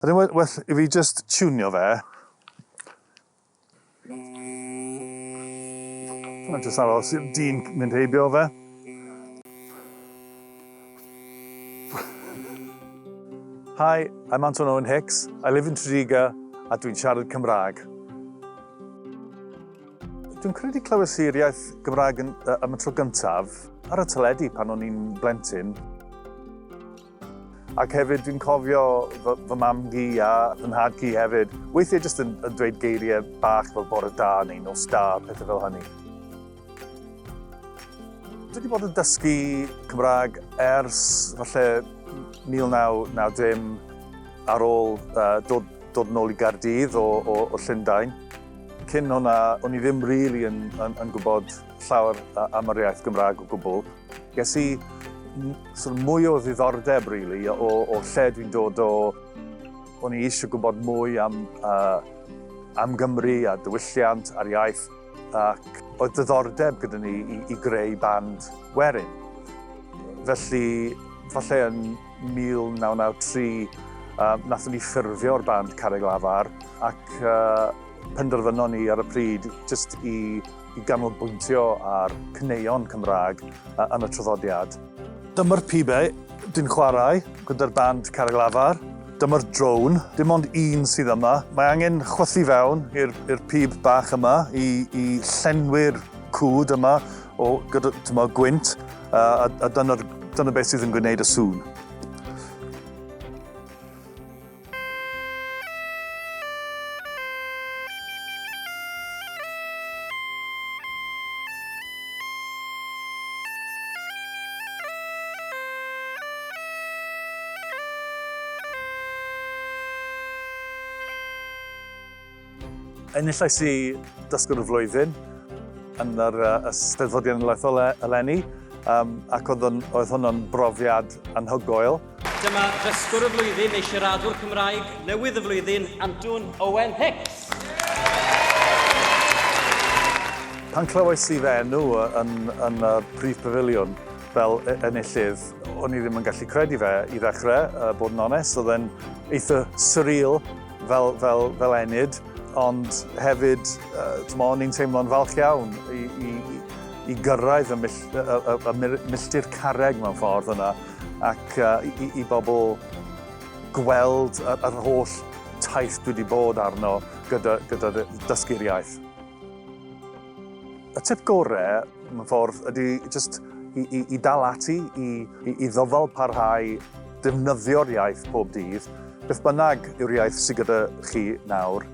Ydyn well i fi just tiwnio fe. Mae'n just aros dyn mynd heibio fe. Hi, I'm Antwn Owen-Hicks. I live in Cymraeg a dwi'n siarad Cymraeg. Dwi'n credu clywes i'r iaith Gymraeg am y tro gyntaf ar y teledu pan o'n i'n blentyn. Ac hefyd dwi'n cofio fy mam-gu a fy nhad-gu hefyd. Weithiau jyst yn dweud geiriau bach fel bore da neu nos da, pethau fel hynny. Dwi wedi bod yn dysgu Cymraeg ers falle 1990 ar ôl dod yn ôl i Gaerdydd o Llundain. Cyn hwnna, o'n i ddim rili yn gwybod llawer am yr iaith Gymraeg o gwbl. Ges i mwy o ddiddordeb rili o lle dwi'n dod o. O'n i eisiau gwybod mwy am Gymru a diwylliant a'r iaith ac oedd diddordeb gyda ni i greu band werin. Felly, falle yn 1993, nathon ni ffurfio'r band Carreg Lafar ac penderfynon ni ar y pryd jyst i ganolbwyntio ar cneuon Cymraeg yn y traddodiad. Dyma'r pibau dwi'n chwarae gyda'r band Carreg Lafar. Dyma'r drone, dim ond un sydd yma. Mae angen chwythu fewn i'r pib bach yma i llenwi'r cwd yma gyda gwynt a dyna beth sydd yn gwneud y sŵn. Enillais i Dysgwr y Flwyddyn yn yr Eisteddfod Genedlaethol eleni ac oedd hwnna'n brofiad anhygoel. Dyma Dysgwr y Flwyddyn neu siaradwr Cymraeg newydd y flwyddyn, Antwn Owen-Hicks. Pan clywais i fe enw yn y prif pafiliwn fel enillydd, o'n i ddim yn gallu credu fe i ddechrau, bod yn onest. Oedd e'n eitha surreal fel enid. Ond hefyd, o'n i'n teimlo'n falch iawn i gyrraedd y milltir carreg mewn ffordd yna ac i bobl gweld yr holl taith dwi wedi bod arno gyda dysgu'r iaith. Y tip gorau mewn ffordd ydy just i dal ati i ddofalbarhau defnyddio'r iaith pob dydd. Beth bynnag yw'r iaith sydd gyda chi nawr.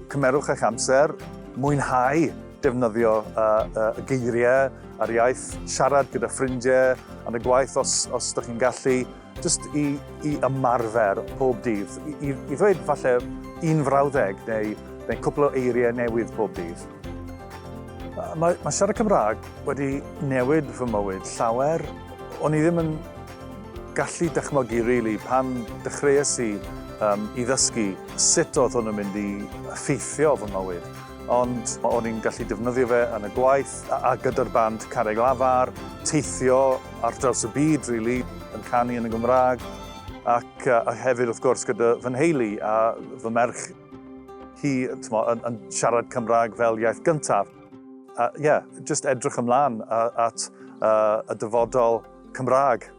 Cymerwch eich amser, mwynhau defnyddio y geiriau a'r iaith, siarad gyda ffrindiau yn y gwaith os ydych chi'n gallu, jyst i ymarfer pob dydd. I ddweud falle un frawddeg neu cwpl o eiriau newydd pob dydd. Mae siarad Cymraeg wedi newid fy mywyd llawer. O'n i ddim yn gallu dychmygu rili pan dechreuais i ddysgu sut oedd hwn yn mynd i effeithio fy mywyd. Ond o'n i'n gallu defnyddio fe yn y gwaith a gyda'r band Carreg Lafar, teithio ar draws y byd, rili, yn canu yn y Gymraeg, ac hefyd, wrth gwrs, gyda fy nheulu a fy merch hi yn siarad Cymraeg fel iaith gyntaf. Just edrych ymlaen at y dyfodol Cymraeg.